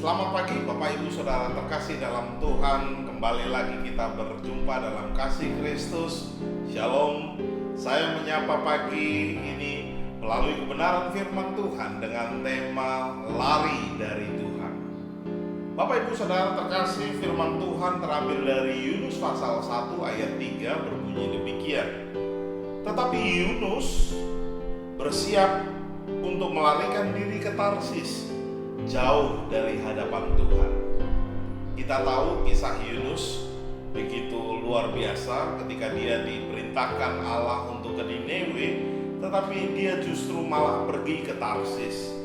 Selamat pagi Bapak Ibu Saudara terkasih dalam Tuhan. Kembali lagi kita berjumpa dalam kasih Kristus. Shalom. Saya menyapa pagi ini melalui kebenaran firman Tuhan dengan tema lari dari Tuhan. Bapak Ibu Saudara terkasih, firman Tuhan terambil dari Yunus pasal 1 ayat 3 berbunyi demikian. Tetapi Yunus bersiap untuk melarikan diri ke Tarsis, jauh dari hadapan Tuhan. Kita tahu kisah Yunus begitu luar biasa ketika dia diperintahkan Allah untuk ke Niniwe, tetapi dia justru malah pergi ke Tarsis.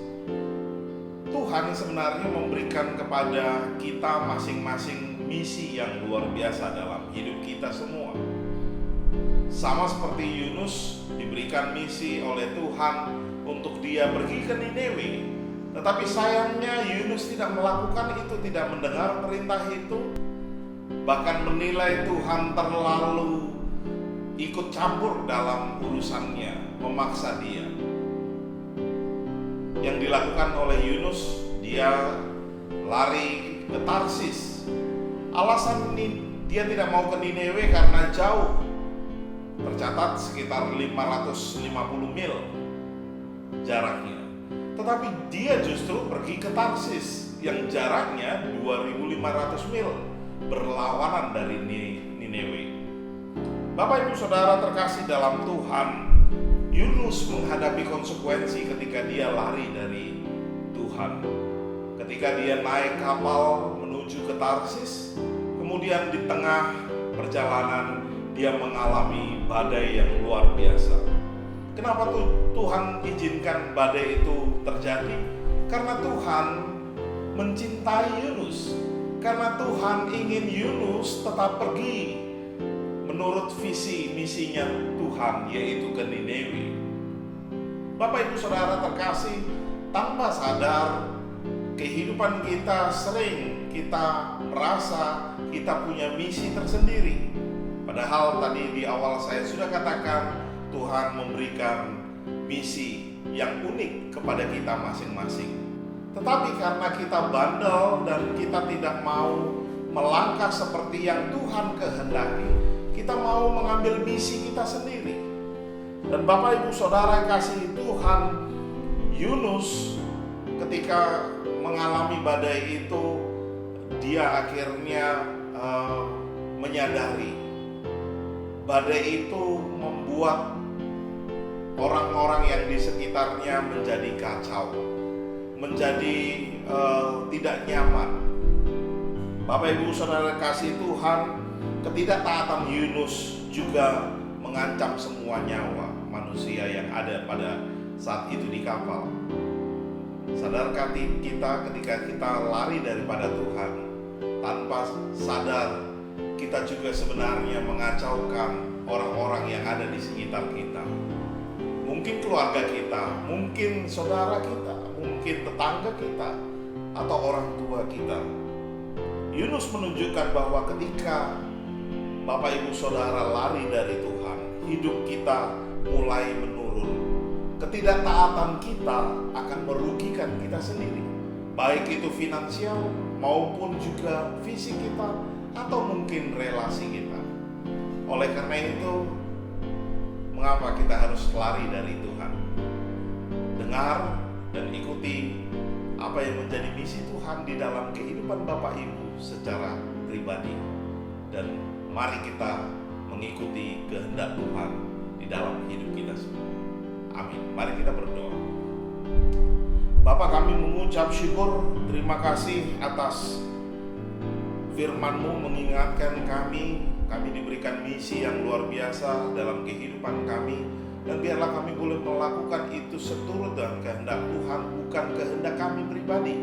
Tuhan sebenarnya memberikan kepada kita masing-masing misi yang luar biasa dalam hidup kita semua. Sama seperti Yunus diberikan misi oleh Tuhan untuk dia pergi ke Niniwe. Tetapi sayangnya Yunus tidak melakukan itu, tidak mendengar perintah itu, bahkan menilai Tuhan terlalu ikut campur dalam urusannya, memaksa dia. Yang dilakukan oleh Yunus, dia lari ke Tarsis. Alasan dia tidak mau ke Niniwe karena jauh, tercatat sekitar 550 mil jaraknya. Tetapi dia justru pergi ke Tarsis yang jaraknya 2.500 mil, berlawanan dari Niniwe. Bapak Ibu Saudara terkasih dalam Tuhan, Yunus menghadapi konsekuensi ketika dia lari dari Tuhan. Ketika dia naik kapal menuju ke Tarsis, kemudian di tengah perjalanan dia mengalami badai yang luar biasa. Kenapa Tuhan izinkan badai itu terjadi? Karena Tuhan mencintai Yunus. Karena Tuhan ingin Yunus tetap pergi menurut visi misinya Tuhan, yaitu ke Niniwe. Bapak Ibu Saudara terkasih, tanpa sadar kehidupan kita sering kita merasa kita punya misi tersendiri. Padahal tadi di awal saya sudah katakan, Tuhan memberikan misi yang unik kepada kita masing-masing. Tetapi karena kita bandel dan kita tidak mau melangkah seperti yang Tuhan kehendaki, kita mau mengambil misi kita sendiri. Dan Bapak Ibu Saudara kasih Tuhan, Yunus ketika mengalami badai itu, dia akhirnya menyadari badai itu membuat orang-orang yang di sekitarnya menjadi kacau, menjadi tidak nyaman. Bapak Ibu Saudara kasih Tuhan, ketidaktaatan Yunus juga mengancam semua nyawa manusia yang ada pada saat itu di kapal. Sadarkah kita ketika kita lari daripada Tuhan, tanpa sadar kita juga sebenarnya mengacaukan orang-orang yang ada di sekitar kita. Mungkin keluarga kita, mungkin saudara kita, mungkin tetangga kita, atau orang tua kita. Yunus menunjukkan bahwa ketika Bapak Ibu Saudara lari dari Tuhan, hidup kita mulai menurun. Ketidaktaatan kita akan merugikan kita sendiri, baik itu finansial maupun juga fisik kita, atau mungkin relasi kita. Oleh karena itu, mengapa kita harus lari dari Tuhan? Dengar dan ikuti apa yang menjadi misi Tuhan di dalam kehidupan Bapak Ibu secara pribadi. Dan mari kita mengikuti kehendak Tuhan di dalam hidup kita semua. Amin. Mari kita berdoa. Bapa, kami mengucap syukur, terima kasih atas firman-Mu mengingatkan kami diberikan misi yang luar biasa dalam kehidupan kami, dan biarlah kami boleh melakukan itu seturut dengan kehendak Tuhan, bukan kehendak kami pribadi.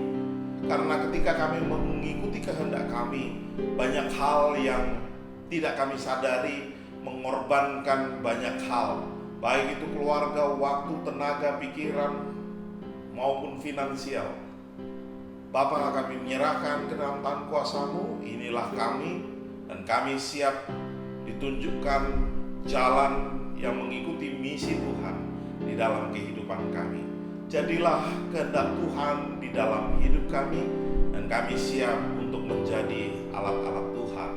Karena ketika kami mengikuti kehendak kami, banyak hal yang tidak kami sadari mengorbankan banyak hal, baik itu keluarga, waktu, tenaga, pikiran, maupun finansial. Bapa, kami menyerahkan ke dalam tangan kuasa-Mu. Inilah kami, dan kami siap ditunjukkan jalan yang mengikuti misi Tuhan di dalam kehidupan kami. Jadilah kehendak Tuhan di dalam hidup kami, dan kami siap untuk menjadi alat-alat Tuhan.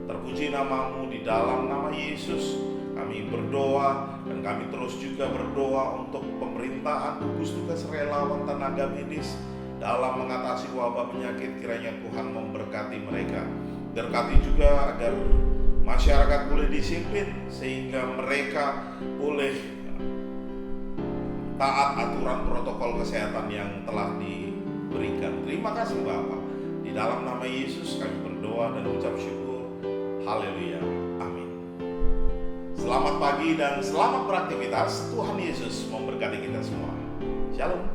Terpuji namamu, di dalam nama Yesus kami berdoa, dan kami terus juga berdoa untuk pemerintahan, gugus tugas relawan tenaga medis dalam mengatasi wabah penyakit. Kiranya Tuhan memberkati mereka. Berkati juga agar masyarakat boleh disiplin, sehingga mereka boleh taat aturan protokol kesehatan yang telah diberikan. Terima kasih Bapa. Di dalam nama Yesus kami berdoa dan ucap syukur. Haleluya. Amin. Selamat pagi dan selamat beraktivitas. Tuhan Yesus memberkati kita semua. Shalom.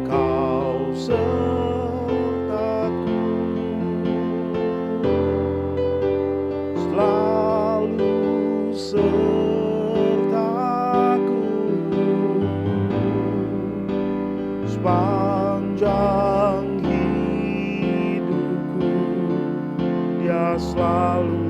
Kau sertaku, selalu sertaku, sepanjang hidupku Dia selalu